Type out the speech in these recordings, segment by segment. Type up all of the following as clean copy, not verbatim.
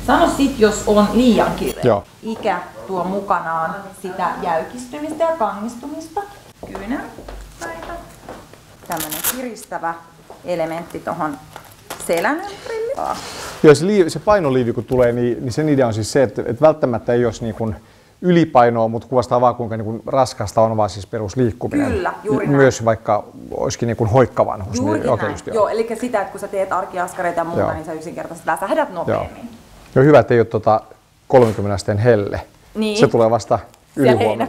Sano sit, jos on liian kireä. Joo. Ikä tuo mukanaan sitä jäykistymistä ja kangistumista. Kyynärpäitä. Tämmönen kiristävä elementti tuohon selän ympärille. Joo, se painoliivi kun tulee, niin sen idea on siis se, että välttämättä ei olisi niin kuin ylipainoa, mutta kuvastaa vaan kuinka niin kuin raskasta on vaan siis perusliikkuminen. Kyllä, juuri näin. Myös vaikka olisikin niin kuin hoikkavanhus. Juuri niin, näin. Joo, eli sitä, että kun sä teet arkiaskareita ja muuta, niin sä yksinkertaisesti väsähdät nopeammin. Joo, hyvä, että ei ole 30 asteen helle. Niin. Se tulee vasta ylihuomenna.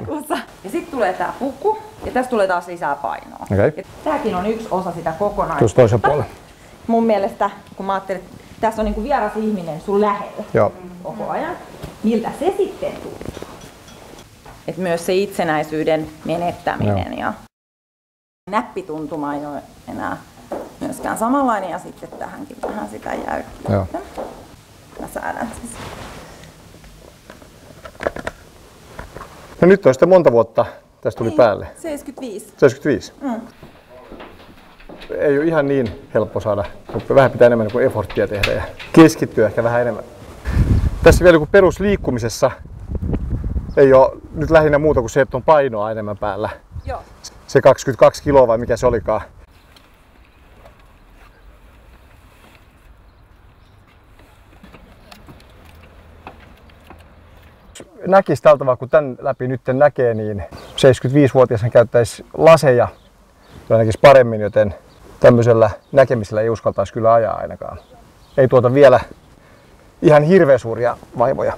Ja sitten tulee tää puku, ja tästä tulee taas lisää painoa. Okay. Tääkin on yksi osa sitä kokonaisuutta. Tuossa toisen puolella. Mun mielestä, kun mä ajattelin, että tässä on niinku vieras ihminen sun lähellä koko ajan, miltä se sitten tuntuu? Et myös se itsenäisyyden menettäminen ja näppituntuma ei ole enää myöskään samanlainen ja sitten tähänkin vähän sitä jäykkyyttä. Mä säädän siis. No nyt on sitten monta vuotta tästä tuli päälle. 75. 75? Ei ole ihan niin helppo saada. Vähän pitää enemmän kuin efforttia tehdä ja keskittyä ehkä vähän enemmän. Tässä vielä kun perusliikkumisessa ei ole nyt lähinnä muuta kuin se, että on painoa enemmän päällä. Joo. Se 22 kiloa vai mikä se olikaan. Näkisi tältä vaan, kun tämän läpi nyt näkee, niin 75-vuotias käyttäisi laseja ja näkisi paremmin, joten tämmöisellä näkemisellä ei uskaltaisi kyllä ajaa ainakaan. Ei tuota vielä ihan hirveän suuria vaivoja.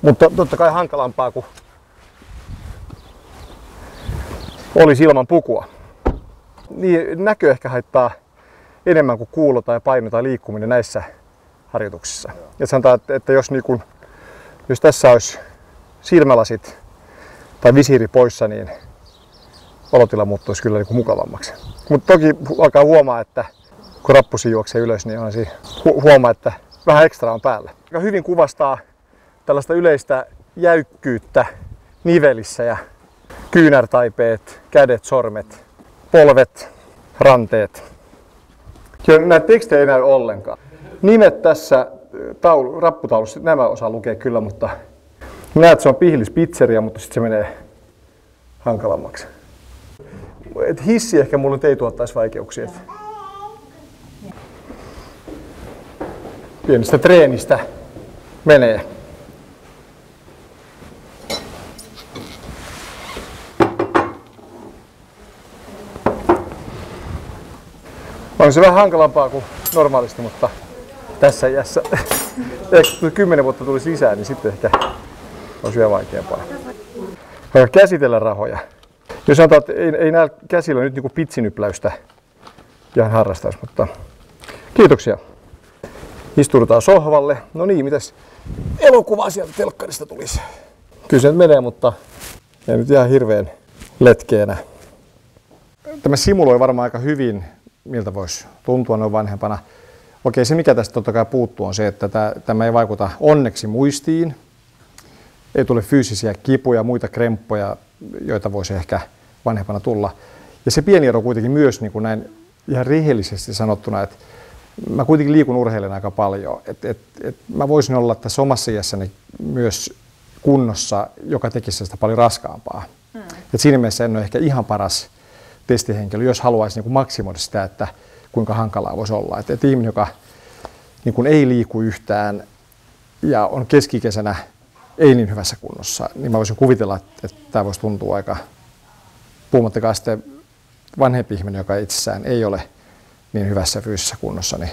Mutta totta kai hankalampaa, kun olisi ilman pukua. Niin näkö ehkä haittaa enemmän kuin kuulo tai paino tai liikkuminen näissä harjoituksissa. Ja sanotaan, että jos tässä olisi silmälasit tai visiiri poissa, niin olotila muuttuisi kyllä mukavammaksi. Mutta toki alkaa huomaa, että kun rappusi juoksee ylös, niin on huomaa, että vähän ekstra on päällä. Aika hyvin kuvastaa tällaista yleistä jäykkyyttä nivelissä ja kyynärtaipeet, kädet, sormet, polvet, ranteet. Näitä tekstejä ei näy ollenkaan. Nimet tässä rapputaulussa, nämä osaa lukea kyllä, mutta näet, se on pihlispizzeria, mutta sitten se menee hankalammaksi. Et hissi ehkä mulle ei tuottaisi vaikeuksia. Pienestä treenistä menee. On se vähän hankalampaa kuin normaalisti, mutta tässä iässä ehkä 10 vuotta tulisi lisää, niin sitten ehkä olisi vielä vaikeampaa. Käsitellä rahoja. Jos sanotaan, että ei näillä käsillä nyt niin kuin pitsinypläystä ihan harrastaisi, mutta kiitoksia. Istuudutaan sohvalle. No niin, mitäs elokuvaa sieltä telkkarista tulisi? Kyllä se nyt menee, mutta ei nyt ihan hirveän letkeänä. Tämä simuloi varmaan aika hyvin, miltä voisi tuntua noin vanhempana. Okei, se mikä tästä totta kai puuttuu on se, että tämä ei vaikuta onneksi muistiin. Ei tule fyysisiä kipuja ja muita kremppoja, joita voisi ehkä vanhempana tulla. Ja se pieni ero kuitenkin myös niin kuin näin ihan rehellisesti sanottuna, että mä kuitenkin liikun urheilen aika paljon. Mä voisin olla tässä omassa iässäni myös kunnossa, joka tekisi sitä paljon raskaampaa. Et siinä mielessä en ole ehkä ihan paras testihenkilö, jos haluaisi niin kuin maksimoida sitä, että kuinka hankalaa voisi olla. Et ihminen, joka niin kuin ei liiku yhtään ja on keskikesänä ei niin hyvässä kunnossa, niin mä voisin kuvitella, että tämä voisi tuntua aika, puhumattakaan sitten vanhempi ihminen, joka itsessään ei ole niin hyvässä fyysisessä kunnossa. Niin